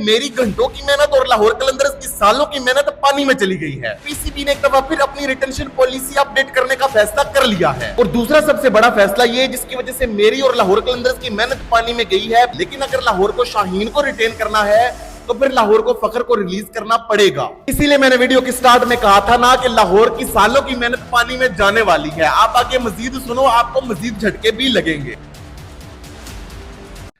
मेरी घंटों की मेहनत और लाहौर कलंदर्स की सालों की मेहनत पानी में चली गई है। पीसीबी ने एक दफा फिर अपनी रिटेंशन पॉलिसी अपडेट करने का फैसला कर लिया है। और दूसरा सबसे बड़ा फैसला ये जिसकी वजह से मेरी और लाहौर कलंदर्स की मेहनत पानी में गई है, लेकिन अगर लाहौर को शाहीन को रिटेन करना है तो फिर लाहौर को फखर को रिलीज करना पड़ेगा। इसीलिए मैंने वीडियो के स्टार्ट में कहा था ना कि लाहौर की सालों की मेहनत पानी में जाने वाली है। आप आगे मजीद सुनो, आपको मजीद झटके भी लगेंगे।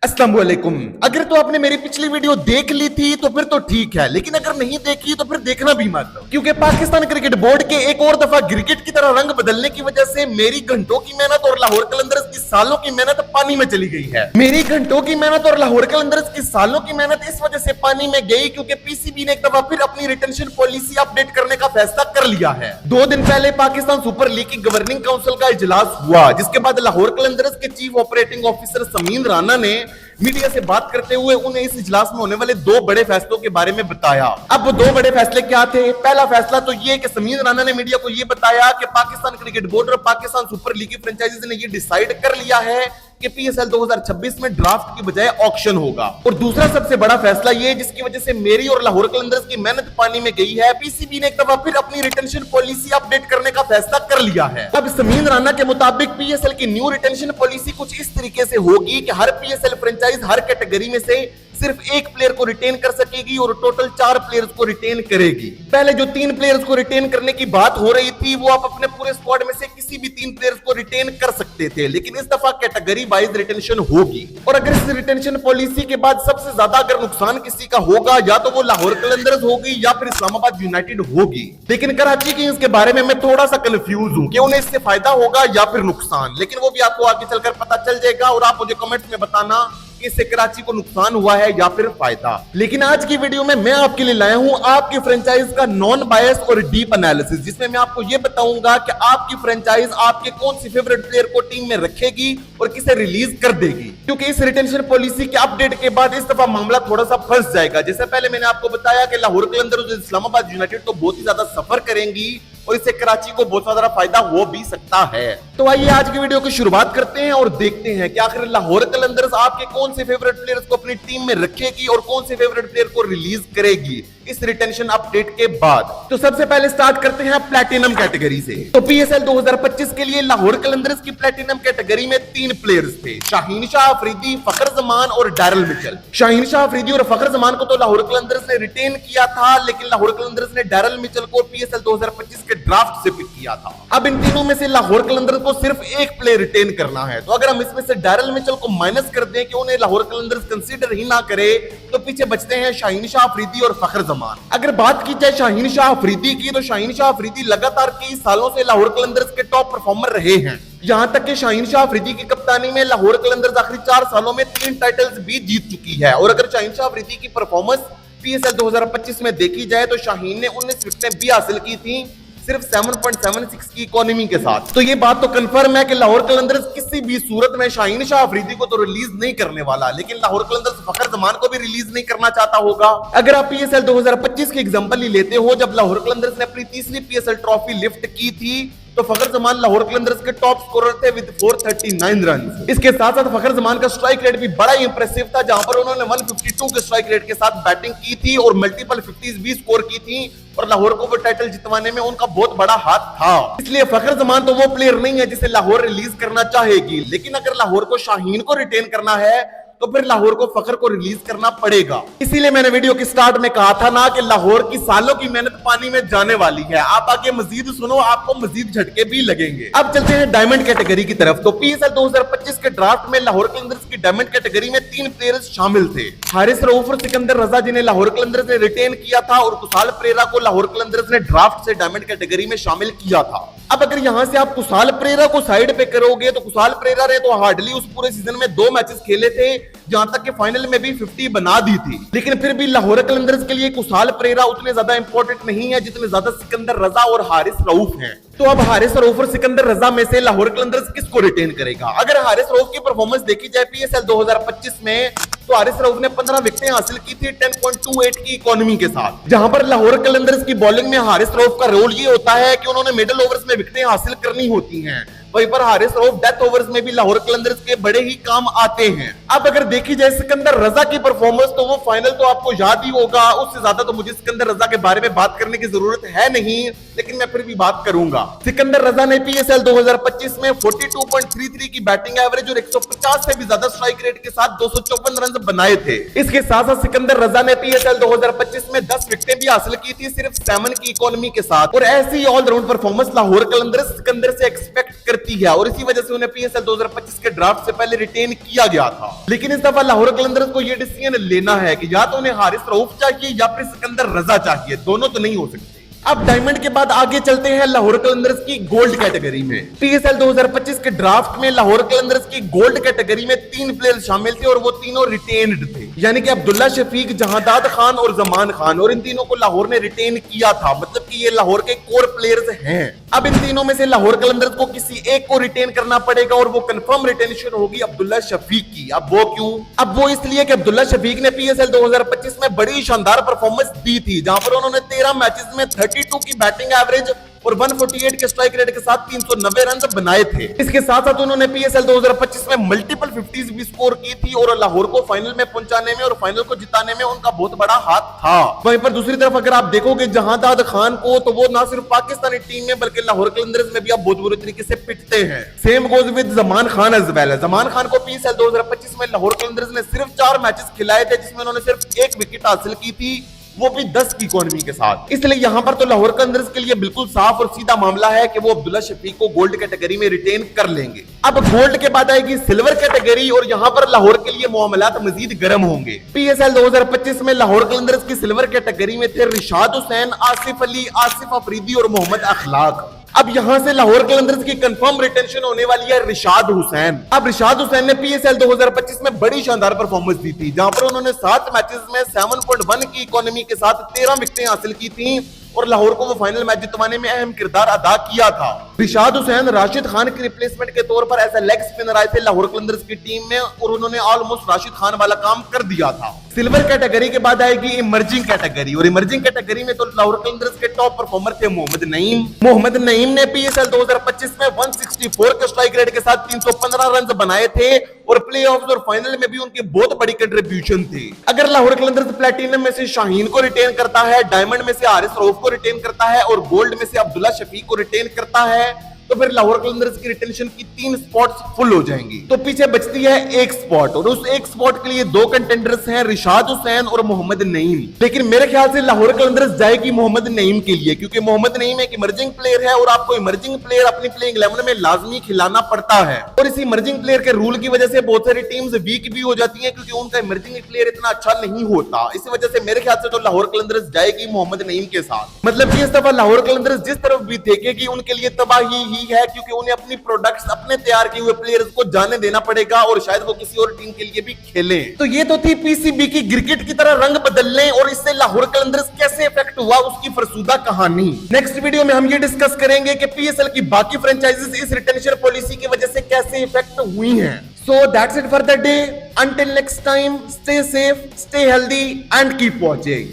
अस्सलाम वालेकुम। अगर तो आपने मेरी पिछली वीडियो देख ली थी तो फिर तो ठीक है, लेकिन अगर नहीं देखी तो फिर देखना भी मत, क्योंकि पाकिस्तान क्रिकेट बोर्ड के एक और दफा क्रिकेट की तरह रंग बदलने की वजह से मेरी घंटों की मेहनत और लाहौर कलंदर्स की सालों की मेहनत पानी में चली गई है। मेरी घंटों की मेहनत और लाहौर कलंदर्स की सालों की मेहनत इस वजह से पानी में गई क्योंकि पीसीबी ने एक दफा फिर अपनी रिटेंशन पॉलिसी अपडेट करने का फैसला कर लिया है। 2 दिन पहले पाकिस्तान सुपर लीग की गवर्निंग काउंसिल का इजलास हुआ, जिसके बाद लाहौर कलंदर्स के chief operating officer Sameen Rana ने मीडिया से बात करते हुए उन्हें इस इजलास में होने वाले 2 बड़े फैसलों के बारे में बताया। अब वो 2 बड़े फैसले क्या थे? पहला फैसला तो ये कि समीन राना ने मीडिया को ये बताया कि पाकिस्तान क्रिकेट बोर्ड और पाकिस्तान सुपर लीग की फ्रेंचाइजीज ने ये डिसाइड कर लिया है कि पीएसएल 2026 में ड्राफ्ट की बजाय ऑक्शन होगा। और दूसरा सबसे बड़ा फैसला ये जिसकी वजह से मेरी और लाहौर कलंदर्स की मेहनत पानी में गई है, पीसीबी ने एक दफा फिर अपनी रिटेंशन पॉलिसी अपडेट करने का फैसला कर लिया है। अब समीन राना के मुताबिक पीएसएल की न्यू रिटेंशन पॉलिसी कुछ इस तरीके से होगी कि हर पीएसएल फ्रेंचाइज हर कैटेगरी में से सिर्फ 1 प्लेयर को रिटेन कर सकेगी और टोटल 4 प्लेयर्स को रिटेन करेगी। पहले जो 3 प्लेयर्स को रिटेन करने की बात हो रही थी वो आप अपने पूरे स्क्वाड में से किसी भी 3 प्लेयर्स को रिटेन कर सकते थे, लेकिन इस दफा कैटेगरी वाइज रिटेंशन होगी। और अगर इस रिटेंशन पॉलिसी के बाद सबसे ज्यादा अगर नुकसान किसी का होगा या तो वो लाहौर कलंदर्स होगी या फिर इस्लामाबाद यूनाइटेड होगी। लेकिन कराची किंग्स के बारे में मैं थोड़ा सा कंफ्यूज हूं कि उन्हें इससे फायदा होगा या फिर नुकसान, लेकिन वो भी आपको आगे चलकर पता चल जाएगा और आप मुझे कमेंट्स में बताना इससे कराची को नुकसान हुआ है या फिर फायदा। लेकिन आज की वीडियो में मैं आपके लिए लाया हूं आपकी फ्रेंचाइज का नॉन बायस और डीप एनालिसिस, जिसमें मैं आपको यह बताऊंगा कि आपकी फ्रेंचाइज आपके कौन सी फेवरेट प्लेयर को टीम में रखेगी और किसे रिलीज कर देगी। क्योंकि इस रिटेंशन पॉलिसी के अपडेट के बाद इस दफा मामला थोड़ा सा फंस जाएगा। जैसे पहले मैंने आपको बताया कि लाहौर कलंदर्स और इस्लामाबाद यूनाइटेड तो बहुत ही ज्यादा सफर करेंगी और इससे कराची को बहुत ज्यादा फायदा हो भी सकता है। तो आइए आज की वीडियो की शुरुआत करते हैं और देखते हैं कि आखिर लाहौर कलंदर्स आपके कौन से फेवरेट प्लेयर्स को अपनी टीम में रखेगी और कौन से फेवरेट प्लेयर को रिलीज करेगी इस रिटेंशन अपडेट के बाद। तो सबसे पहले स्टार्ट करते हैं प्लैटिनम कैटेगरी से। तो पीएसएल 2025 के लिए लाहौर कलंदर्स की प्लैटिनम कैटेगरी में 3 प्लेयर्स थे, शाहीन शाह अफरीदी, फखर जमान और डैरल मिचेल। शाहीन शाह अफरीदी और फखर जमान को तो लाहौर कलंदर्स ने रिटेन किया था, लेकिन लाहौर कलंदर्स ने डैरल मिचेल को पीएसएल 2025 के ड्राफ्ट से पिक किया था। अब इन तीनों में से लाहौर कलंदर्स को सिर्फ 1 प्लेयर रिटेन करना है। तो अगर हम इसमें से डैरल मिचेल को माइनस कर दें कि उन्हें लाहौर कलंदर्स कंसीडर ही ना करे, तो पीछे बचते हैं शाहीन शाह अफरीदी और फखर जमान। अगर बात की जाए शाहीन शाह अफरीदी की, तो शाहीन शाह अफरीदी लगातार कई सालों से लाहौर कलंदर्स के टॉप परफॉर्मर रहे हैं। यहां तक कि शाहीन शाह अफरीदी की कप्तानी में लाहौर कलंदर्स आखिरी 4 सालों में 3 टाइटल्स भी जीत चुकी है। और अगर शाहीन शाह अफरीदी की परफॉर्मेंस पीएसएल 2025 में देखी जाए तो शाहीन ने 19 विकेटें भी हासिल की थी, सिर्फ 7.76 की इकोनॉमी के साथ। तो ये बात तो कंफर्म है कि लाहौर कलंदर्स किसी भी सूरत में शाहीन शाह अफरीदी को तो रिलीज नहीं करने वाला, लेकिन लाहौर कलंदर्स फखर जमान को भी रिलीज नहीं करना चाहता होगा। अगर आप पीएसएल 2025 की एग्जांपल ही लेते हो, जब लाहौर कलंदर्स ने अपनी तीसरी पीएसएल ट्रॉफी लिफ्ट की थी तो फखर जमान लाहौर कलंदर्स के टॉप स्कोरर थे विद 439 रन। इसके साथ साथ फखर जमान का स्ट्राइक रेट भी बड़ा ही इंप्रेसिव था, जहां पर उन्होंने 152 के स्ट्राइक रेट के साथ बैटिंग की थी और मल्टीपल 50s भी स्कोर की थी और लाहौर को वो टाइटल जितवाने में उनका बहुत बड़ा हाथ था। इसलिए फखर जमान तो वो प्लेयर नहीं है जिसे लाहौर रिलीज करना चाहेगी, लेकिन अगर लाहौर को शाहीन को रिटेन करना है तो फिर लाहौर को फखर को रिलीज करना पड़ेगा। इसीलिए मैंने वीडियो के स्टार्ट में कहा था ना कि लाहौर की सालों की मेहनत पानी में जाने वाली है। आप आगे मजीद सुनो, आपको मजीद झटके भी लगेंगे। अब चलते हैं डायमंड कैटेगरी की तरफ। तो पीएसएल 2025 के ड्राफ्ट में लाहौर कलंदर्स की डायमंड कैटेगरी में 3 प्लेयर्स शामिल थे, हारिस रऊफ और सिकंदर रजा, जिन्हें लाहौर कलंदर्स ने रिटेन किया था, और कुशाल परेरा को लाहौर कलंदर्स ने ड्राफ्ट से डायमंड कैटेगरी में शामिल किया था। अब अगर यहां से आप कुशाल परेरा को साइड पे करोगे तो कुशाल परेरा ने तो हार्डली उस पूरे सीजन में 2 मैचेस खेले थे, जहां तक कि फाइनल में भी 50 बना दी थी, लेकिन फिर भी लाहौर कलंदर्स के लिए कुशाल परेरा उतने ज्यादा इंपॉर्टेंट नहीं है जितने ज्यादा सिकंदर रजा और हारिस रऊफ हैं। तो अब हारिस रऊफ और सिकंदर रजा में से लाहौर कलंदर्स किसको रिटेन करेगा? अगर हारिस रऊफ की परफॉर्मेंस देखी जाए पीएसएल 2025 में, तो हारिस रऊफ ने 15 विकेटें हासिल की थी 10.28 की इकोनॉमी के साथ, जहां पर लाहौर कलंदर्स की बॉलिंग में हारिस रऊफ का रोल ये होता है कि उन्होंने मिडिल ओवर्स में विकेटें हासिल करनी होती हैं। वहीं पर हारिस रऊफ डेथ ओवर्स में भी लाहौर कलंदर्स के बड़े ही काम आते हैं। अब अगर देखी जाए सिकंदर रजा की परफॉर्मेंस तो वो फाइनल तो आपको याद ही होगा, उससे ज्यादा तो मुझे सिकंदर रजा के बारे में बात करने की जरूरत है नहीं, लेकिन मैं फिर भी बात करूंगा। सिकंदर रजा ने पीएसएल 2025 में 42.33 की बैटिंग एवरेज और 150 से भी ज्यादा स्ट्राइक रेट के साथ 254 रन बनाए थे। इसके साथ साथ सिकंदर रजा ने पीएसएल 2025 में 10 विकेटें भी हासिल की थी सिर्फ 7 की इकोनॉमी के साथ, और ऐसी ऑलराउंड परफॉर्मेंस लाहौर कलंदर्स सिकंदर से एक्सपेक्ट करती है और इसी वजह से उन्हें पीएसएल 2025 के ड्राफ्ट से पहले रिटेन किया गया था। लेकिन इस दफा लाहौर कलंदर्स को यह डिसीजन लेना है कि या तो उन्हें हारिस रऊफ चाहिए या फिर सिकंदर रजा चाहिए, दोनों तो नहीं हो सकते। अब डायमंड के बाद आगे चलते हैं लाहौर कलंदर्स की गोल्ड कैटेगरी में। पीएसएल 2025 के ड्राफ्ट में लाहौर कलंदर्स की गोल्ड कैटेगरी में 3 प्लेयर शामिल थे और वो तीनों रिटेन्ड थे, यानी कि अब्दुल्ला शफीक, जहादाद खान और जमान खान, और इन तीनों को लाहौर ने रिटेन किया था, मतलब कि ये लाहौर के कोर प्लेयर्स हैं। अब इन तीनों में से लाहौर कलंदर्स को किसी एक को रिटेन करना पड़ेगा और वो कंफर्म रिटेंशन होगी अब्दुल्ला शफीक की। अब वो क्यों? अब वो इसलिए कि अब्दुल्ला शफीक ने पीएसएल 2025 में बड़ी शानदार परफॉर्मेंस दी थी, जहां पर उन्होंने 13 मैचेस में 32 की बैटिंग एवरेज और 148 के स्ट्राइक रेट के साथ 390 रन बनाए थे। इसके साथ साथ उन्होंने पीएसएल 2025 में मल्टीपल 50s भी स्कोर की थी और लाहौर को फाइनल में पहुंचाने में और फाइनल को जिताने में उनका बहुत बड़ा हाथ था। वहीं पर दूसरी तरफ अगर आप देखोगे जहादाद खान को, तो वो ना सिर्फ पाकिस्तानी टीम में बल्कि लाहौर कलंदर्स में भी अब बहुत बुरी तरीके से पिटते हैं। Same goes with Zaman Khan as well. Zaman Khan को पीएसएल 2025 में लाहौर कलंदर्स ने सिर्फ 4 मैचेस खिलाए थे जिसमें उन्होंने सिर्फ 1 विकेट हासिल की थी, वो भी 10 की इकोनॉमी के साथ। इसलिए यहां पर तो लाहौर कलंदर्स के लिए बिल्कुल साफ और सीधा मामला है कि वो अब्दुल्ला शफीक को गोल्ड कैटेगरी में रिटेन कर लेंगे। अब गोल्ड के बाद आएगी सिल्वर कैटेगरी और यहां पर लाहौर के लिए मामलात मजीद गर्म होंगे। पीएसएल 2025 में लाहौर कलंदर्स की सिल्वर कैटेगरी में थे रिशाद हुसैन, आसिफ अली, आसिफ अफरीदी और मोहम्मद अखलाक। अब यहां से लाहौर कलंदर्स की कंफर्म रिटेंशन होने वाली है रिशाद हुसैन। अब रिशाद हुसैन ने पीएसएल 2025 में बड़ी शानदार परफॉर्मेंस दी थी, जहां पर उन्होंने 7 मैचेस में 7.1 की इकोनॉमी के साथ 13 विकेटें हासिल की थी और लाहौर को वो फाइनल मैच जितवाने में अहम किरदार अदा किया था। रिशाद हुसैन राशिद खान की रिप्लेसमेंट के तौर पर ऐसा लेग स्पिनर आए थे लाहौर कलंदर्स की टीम में और उन्होंने ऑलमोस्ट राशिद खान वाला काम कर दिया था। सिल्वर कैटेगरी के बाद आएगी इमर्जिंग कैटेगरी और इमर्जिंग कैटेगरी में तो लाहौर कलंदर्स के टॉप परफॉर्मर थे मोहम्मद नईम। मोहम्मद नईम ने पीएसएल 2025 में 164 के स्ट्राइक रेट के साथ 315 रन बनाए थे और प्लेऑफ्स और फाइनल में भी उनकी बहुत बड़ी कंट्रीब्यूशन थी। अगर लाहौर कलंदर्स प्लैटिनम में से शाहीन को रिटेन करता है, डायमंड में से हारिस रऊफ को रिटेन करता है और गोल्ड में से अब्दुल्ला शफीक को रिटेन करता है, तो फिर लाहौर कलंदर्स की रिटेंशन की 3 स्पॉट्स फुल हो जाएंगी। तो पीछे बचती है 1 स्पॉट और उस 1 स्पॉट के लिए 2 कंटेंडर्स हैं, रिशाद हुसैन और मोहम्मद नईम। लेकिन मेरे ख्याल से लाहौर कलंदर्स जाएगी मोहम्मद नईम के लिए, क्योंकि मोहम्मद नईम एक इमर्जिंग प्लेयर है और आपको इमर्जिंग प्लेयर अपनी प्लेइंग 11 में लाजमी खिलाना पड़ता है। और इस इमर्जिंग प्लेयर के रूल की वजह से बहुत सारी टीम्स वीक भी हो जाती है क्योंकि उनका इमर्जिंग प्लेयर इतना अच्छा नहीं होता। इसी वजह से मेरे ख्याल से तो लाहौर कलंदर्स जाएगी मोहम्मद नईम के साथ। मतलब कि इस दफा लाहौर कलंदर्स जिस तरफ भी देखेगी उनके लिए तबाही ही है, क्योंकि उन्हें अपनी प्रोडक्ट्स, अपने तैयार किए हुए प्लेयर्स को जाने देना पड़ेगा और शायद वो किसी और टीम के लिए भी खेलें। तो ये तो थी पीसीबी की क्रिकेट की तरह रंग बदलने और इससे लाहौर कलंदर्स कैसे इफेक्ट हुआ उसकी फरसूदा कहानी। नेक्स्ट वीडियो में हम ये डिस्कस करेंगे कि पीएसएल की बाकी फ्रेंचाइजीज इस रिटेंशन पॉलिसी की वजह से कैसे इफेक्ट हुई हैं। So that's it for the day. Until next time, stay safe, stay healthy and keep watching.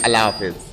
Allah Hafiz.